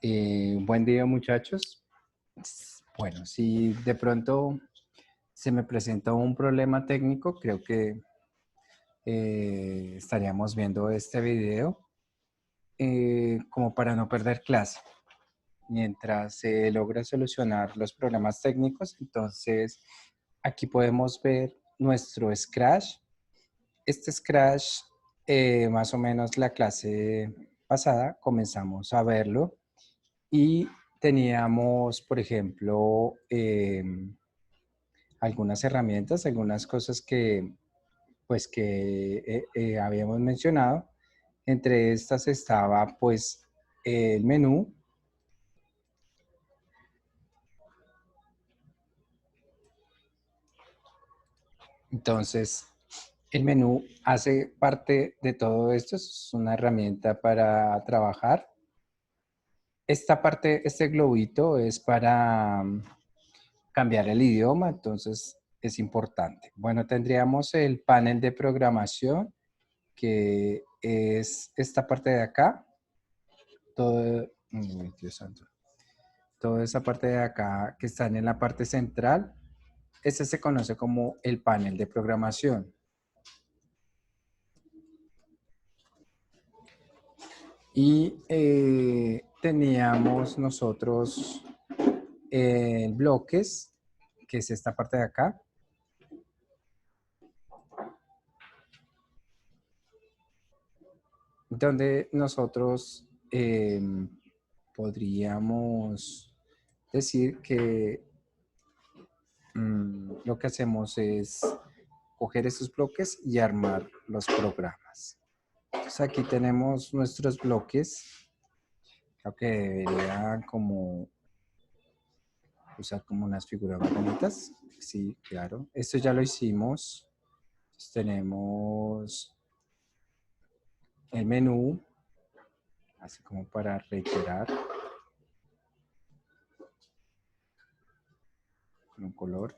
Buen día, muchachos. Bueno, si de pronto se me presenta un problema técnico, creo que estaríamos viendo este video como para no perder clase. Mientras se logra solucionar los problemas técnicos, entonces aquí podemos ver nuestro Scratch. Este Scratch, más o menos la clase pasada, comenzamos a verlo. Y teníamos, por ejemplo, algunas herramientas, algunas cosas que, pues, que habíamos mencionado. Entre estas estaba, pues, el menú. Entonces, el menú hace parte de todo esto, es una herramienta para trabajar. Esta parte, este globito es para cambiar el idioma, entonces es importante. Bueno, tendríamos el panel de programación, que es esta parte de acá. Dios santo, toda esa parte de acá que están en la parte central, este se conoce como el panel de programación. Y teníamos nosotros bloques, que es esta parte de acá. Donde nosotros podríamos decir que lo que hacemos es coger esos bloques y armar los programas. Entonces aquí tenemos nuestros bloques. Creo que debería como usar como unas figuras más bonitas. Sí, claro. Esto ya lo hicimos. Entonces tenemos el menú, así como para reiterar, con un color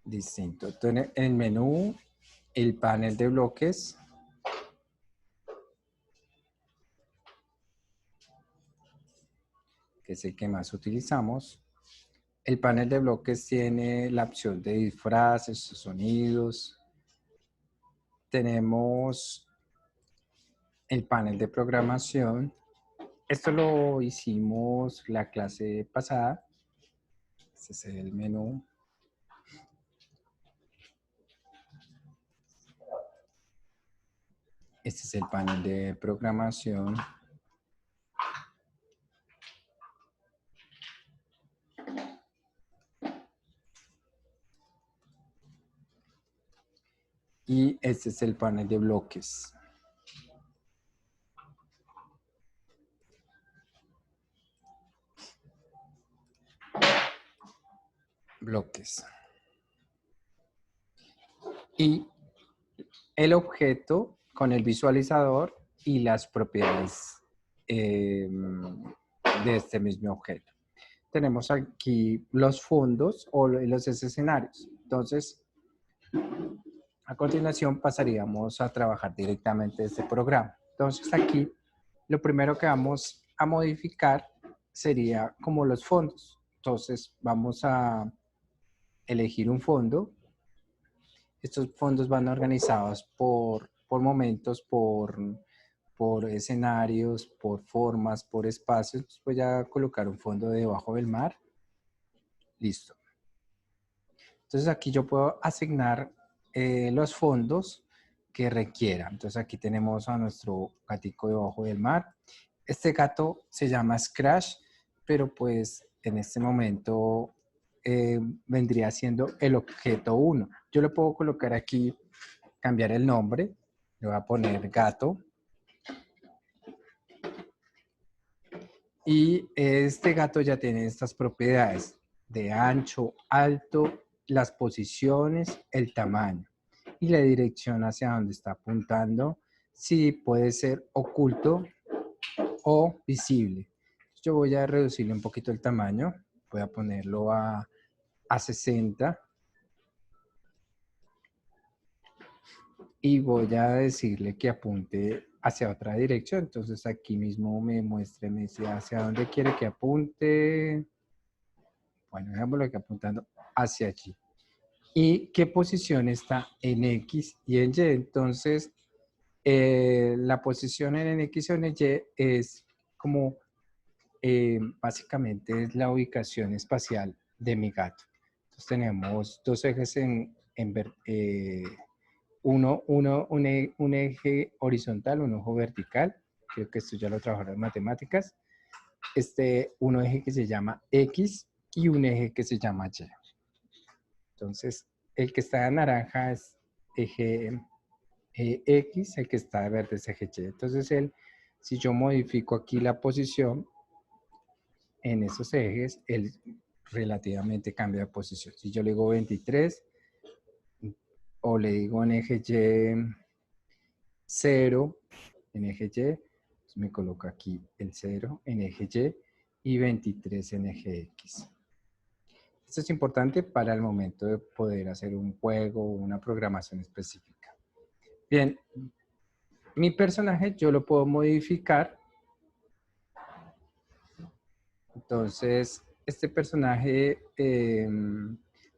distinto. Entonces, en el menú, el panel de bloques, que es el que más utilizamos. El panel de bloques tiene la opción de disfraces, sonidos. Tenemos el panel de programación. Esto lo hicimos la clase pasada. Este es el menú. Este es el panel de programación. Y este es el panel de bloques. Bloques. Y el objeto con el visualizador y las propiedades de este mismo objeto. Tenemos aquí los fondos o los escenarios. Entonces, a continuación pasaríamos a trabajar directamente este programa. Entonces aquí lo primero que vamos a modificar sería como los fondos. Entonces vamos a elegir un fondo. Estos fondos van organizados por momentos, por escenarios, por formas, por espacios. Voy a colocar un fondo debajo del mar. Listo. Entonces aquí yo puedo asignar los fondos que requiera. Entonces aquí tenemos a nuestro gatico debajo del mar. Este gato se llama Scratch, pero pues en este momento vendría siendo el objeto 1. Yo le puedo colocar aquí, cambiar el nombre. Le voy a poner gato. Y este gato ya tiene estas propiedades de ancho, alto, las posiciones, el tamaño y la dirección hacia donde está apuntando, si puede ser oculto o visible. Yo voy a reducirle un poquito el tamaño, voy a ponerlo a 60. y voy a decirle que apunte hacia otra dirección. Entonces aquí mismo me muestra, me dice hacia dónde quiere que apunte. Bueno, dejémoslo aquí apuntando hacia allí. ¿Y qué posición está en X y en Y? Entonces, la posición en X o en Y es como, básicamente es la ubicación espacial de mi gato. Entonces tenemos dos ejes un eje horizontal, un eje vertical. Creo que esto ya lo trabajaron en matemáticas. Un eje que se llama X y un eje que se llama Y. Entonces, el que está en naranja es eje X, el que está de verde es eje Y. Entonces, si yo modifico aquí la posición en esos ejes, él relativamente cambia de posición. Si yo le digo 23 o le digo en eje Y 0, en eje Y, pues me coloco aquí el 0 en eje Y y 23 en eje X. Esto es importante para el momento de poder hacer un juego o una programación específica. Bien, mi personaje yo lo puedo modificar. Entonces, este personaje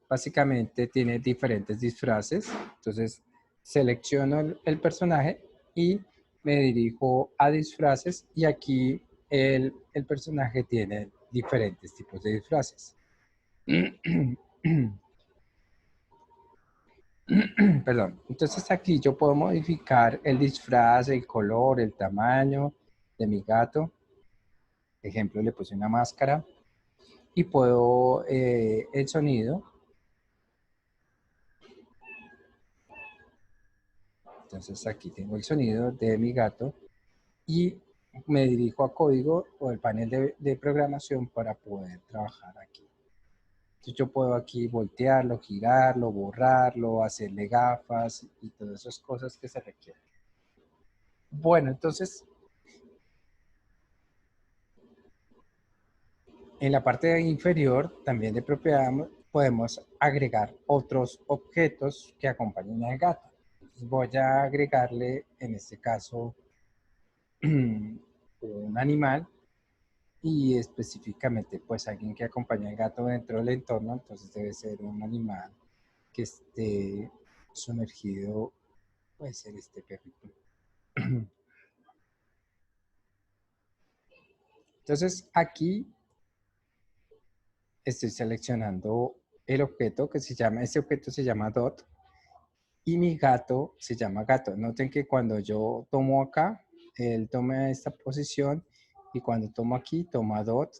básicamente tiene diferentes disfraces. Entonces, selecciono el personaje y me dirijo a disfraces y aquí el personaje tiene diferentes tipos de disfraces. Perdón. Entonces aquí yo puedo modificar el disfraz, el color, el tamaño de mi gato. Ejemplo, le puse una máscara y puedo el sonido. Entonces aquí tengo el sonido de mi gato y me dirijo a código o el panel de programación para poder trabajar aquí. Entonces yo puedo aquí voltearlo, girarlo, borrarlo, hacerle gafas y todas esas cosas que se requieren. Bueno, entonces en la parte inferior también de propiedad podemos agregar otros objetos que acompañen al gato. Entonces voy a agregarle en este caso un animal y específicamente pues alguien que acompañe al gato dentro del entorno, entonces debe ser un animal que esté sumergido, puede ser este perrito. Entonces aquí estoy seleccionando el objeto que este objeto se llama dot y mi gato se llama gato. Noten que cuando yo tomo acá, él toma esta posición y cuando tomo aquí, toma dot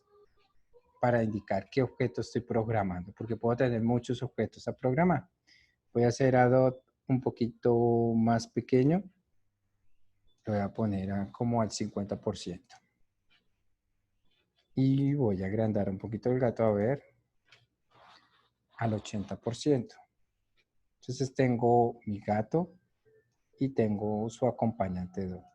para indicar qué objeto estoy programando, porque puedo tener muchos objetos a programar. Voy a hacer a dot un poquito más pequeño. Lo voy a poner como al 50%. Y voy a agrandar un poquito el gato, a ver, al 80%. Entonces tengo mi gato y tengo su acompañante dot.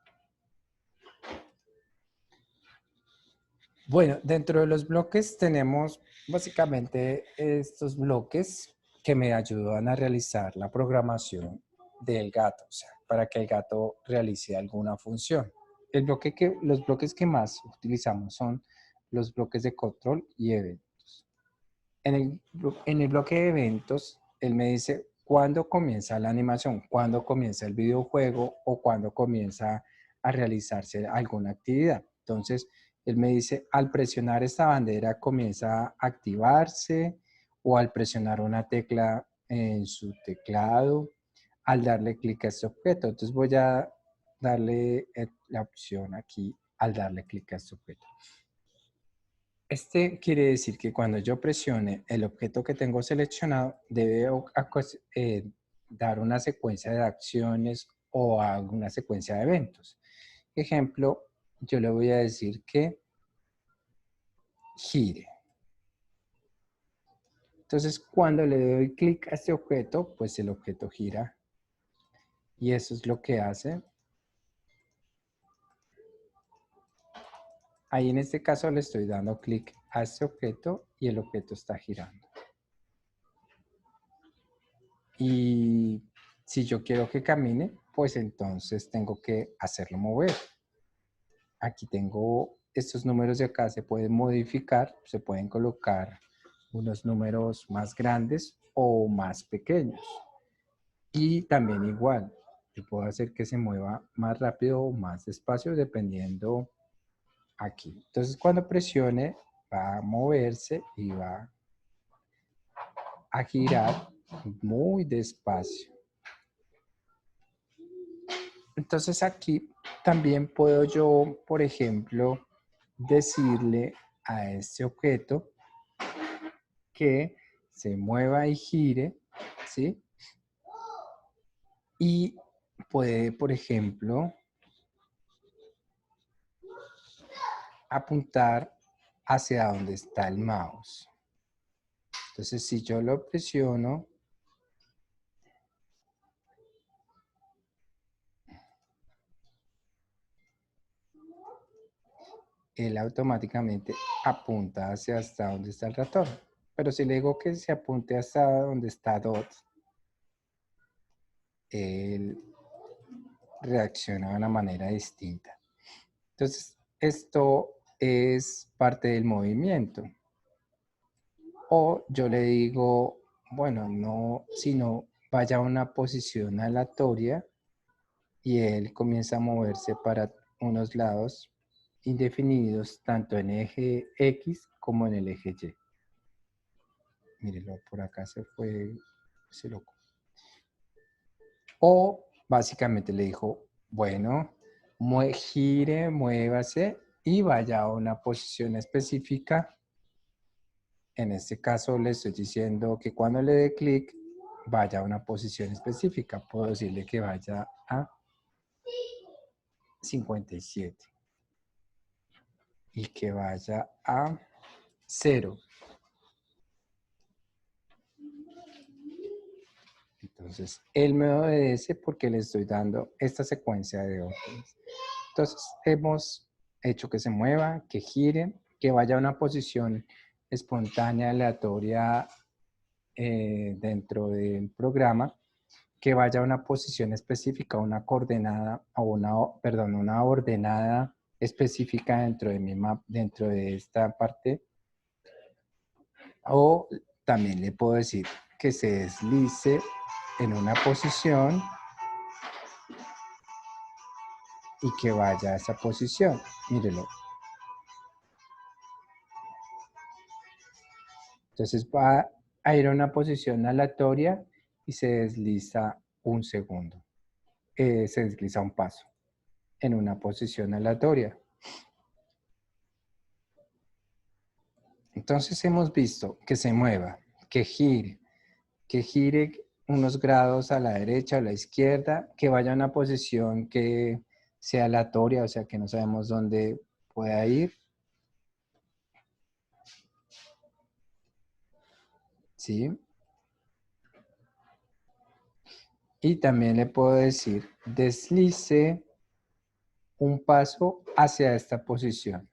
Bueno, dentro de los bloques tenemos básicamente estos bloques que me ayudan a realizar la programación del gato, o sea, para que el gato realice alguna función. Los bloques que más utilizamos son los bloques de control y eventos. En el bloque de eventos, él me dice cuándo comienza la animación, cuándo comienza el videojuego o cuándo comienza a realizarse alguna actividad. Entonces, él me dice, al presionar esta bandera comienza a activarse o al presionar una tecla en su teclado, al darle clic a este objeto. Entonces voy a darle la opción aquí al darle clic a este objeto. Este quiere decir que cuando yo presione el objeto que tengo seleccionado, debe dar una secuencia de acciones o alguna secuencia de eventos. Ejemplo, yo le voy a decir que gire. Entonces, cuando le doy clic a este objeto, pues el objeto gira. Y eso es lo que hace. Ahí en este caso le estoy dando clic a este objeto y el objeto está girando. Y si yo quiero que camine, pues entonces tengo que hacerlo mover. Aquí tengo estos números de acá, se pueden modificar, se pueden colocar unos números más grandes o más pequeños. Y también igual, yo puedo hacer que se mueva más rápido o más despacio dependiendo aquí. Entonces cuando presione va a moverse y va a girar muy despacio. Entonces aquí también puedo yo, por ejemplo, decirle a este objeto que se mueva y gire, ¿sí? Y puede, por ejemplo, apuntar hacia donde está el mouse. Entonces, si yo lo presiono, él automáticamente apunta hacia hasta donde está el ratón. Pero si le digo que se apunte hasta donde está DOT, él reacciona de una manera distinta. Entonces, esto es parte del movimiento. O yo le digo, bueno, no, sino vaya a una posición aleatoria y él comienza a moverse para unos lados indefinidos, tanto en eje X como en el eje Y. Mírenlo, por acá se fue ese loco. O básicamente le dijo, bueno, gire, muévase y vaya a una posición específica. En este caso le estoy diciendo que cuando le dé clic, vaya a una posición específica. Puedo decirle que vaya a 57 y que vaya a 0. Entonces, él me obedece porque le estoy dando esta secuencia de órdenes. Entonces, hemos hecho que se mueva, que gire, que vaya a una posición espontánea, aleatoria dentro del programa, que vaya a una posición específica, una coordenada o una ordenada específica dentro de mi map, dentro de esta parte. O también le puedo decir que se deslice en una posición y que vaya a esa posición. Mírelo. Entonces va a ir a una posición aleatoria y se desliza un segundo. Se desliza un paso en una posición aleatoria. Entonces hemos visto que se mueva, que gire unos grados a la derecha o a la izquierda, que vaya a una posición que sea aleatoria, o sea que no sabemos dónde pueda ir. ¿Sí? Y también le puedo decir, deslice un paso hacia esta posición.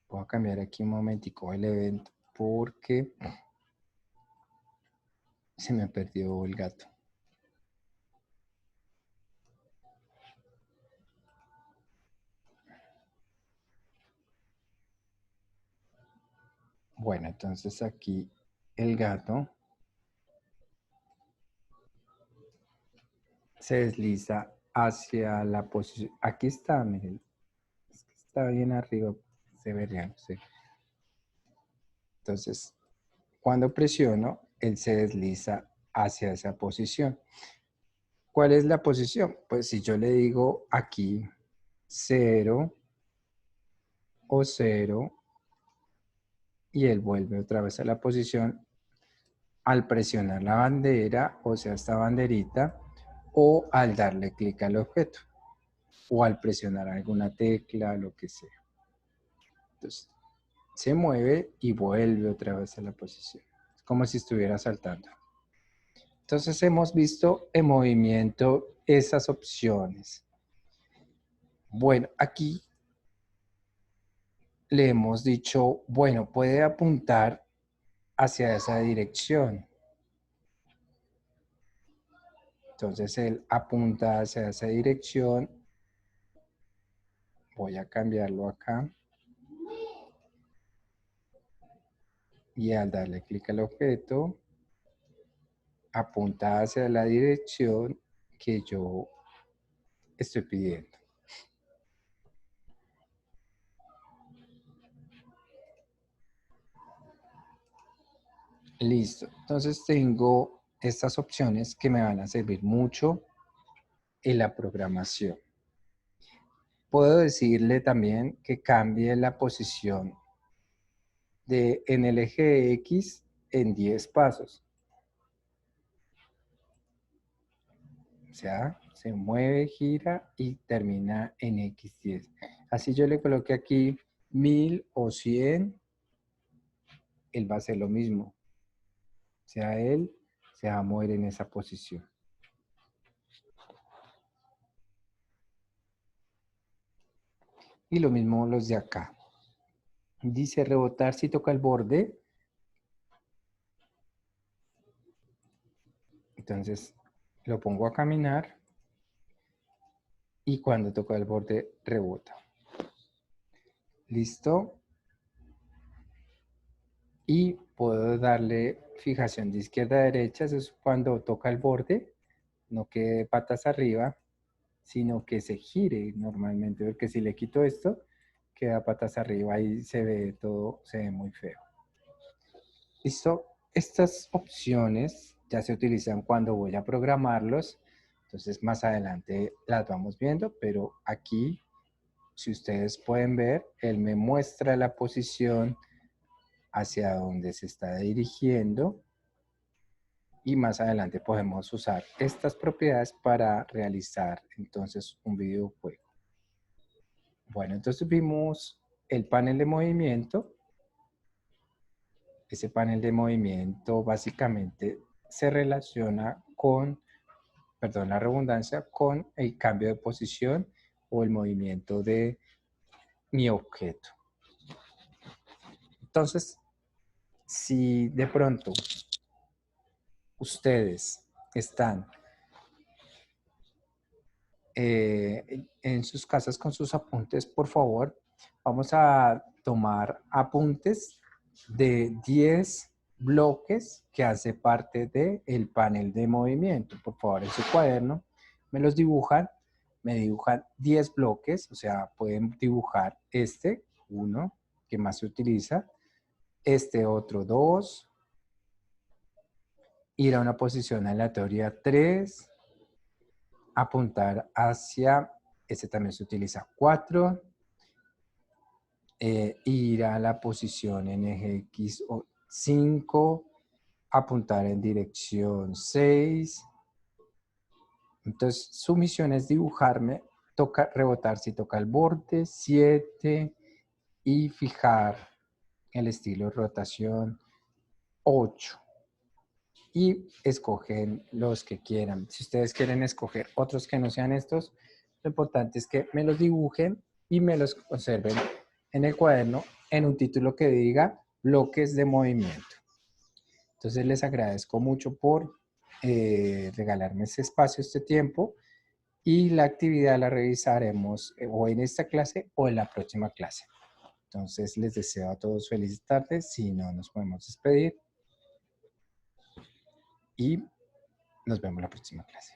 Voy a cambiar aquí un momentico el evento porque se me perdió el gato. Bueno, entonces aquí el gato se desliza hacia la posición. Aquí está, miren. Está bien arriba, se vería, no sé. Entonces, cuando presiono, él se desliza hacia esa posición. ¿Cuál es la posición? Pues si yo le digo aquí 0 o 0 y él vuelve otra vez a la posición al presionar la bandera, o sea, esta banderita, o al darle clic al objeto, o al presionar alguna tecla, lo que sea. Entonces, se mueve y vuelve otra vez a la posición. Es como si estuviera saltando. Entonces hemos visto en movimiento esas opciones. Bueno, aquí le hemos dicho, bueno, puede apuntar hacia esa dirección. Entonces él apunta hacia esa dirección. Voy a cambiarlo acá. Y al darle clic al objeto, apunta hacia la dirección que yo estoy pidiendo. Listo. Entonces tengo estas opciones que me van a servir mucho en la programación. Puedo decirle también que cambie la posición en el eje X en 10 pasos. O sea, se mueve, gira y termina en X10. Así yo le coloqué aquí 1000 o 100, él va a hacer lo mismo. O sea, él se va a mover en esa posición. Y lo mismo los de acá. Dice rebotar si toca el borde. Entonces lo pongo a caminar y cuando toca el borde rebota. Listo. Y puedo darle fijación de izquierda a derecha. Eso es cuando toca el borde, no quede patas arriba, sino que se gire normalmente, porque si le quito esto, queda patas arriba y se ve todo, se ve muy feo. Listo. Estas opciones ya se utilizan cuando voy a programarlos, entonces más adelante las vamos viendo, pero aquí, si ustedes pueden ver, él me muestra la posición hacia donde se está dirigiendo y más adelante podemos usar estas propiedades para realizar entonces un videojuego. Bueno, entonces vimos el panel de movimiento. Ese panel de movimiento básicamente se relaciona con, perdón la redundancia, con el cambio de posición o el movimiento de mi objeto. Entonces, si de pronto ustedes están en sus casas con sus apuntes, por favor, vamos a tomar apuntes de 10 bloques que hace parte del panel de movimiento. Por favor, en su cuaderno me los dibujan, me dibujan 10 bloques, o sea, pueden dibujar este, 1, que más se utiliza, este otro 2, ir a una posición aleatoria 3, apuntar hacia, este también se utiliza 4, ir a la posición en eje X o 5, apuntar en dirección 6. Entonces su misión es dibujarme, toca rebotar si toca el borde, 7 y fijar el estilo de rotación 8. Y escogen los que quieran. Si ustedes quieren escoger otros que no sean estos, lo importante es que me los dibujen y me los conserven en el cuaderno en un título que diga bloques de movimiento. Entonces les agradezco mucho por regalarme este espacio, este tiempo, y la actividad la revisaremos o en esta clase o en la próxima clase. Entonces les deseo a todos felices tardes, si no nos podemos despedir y nos vemos la próxima clase.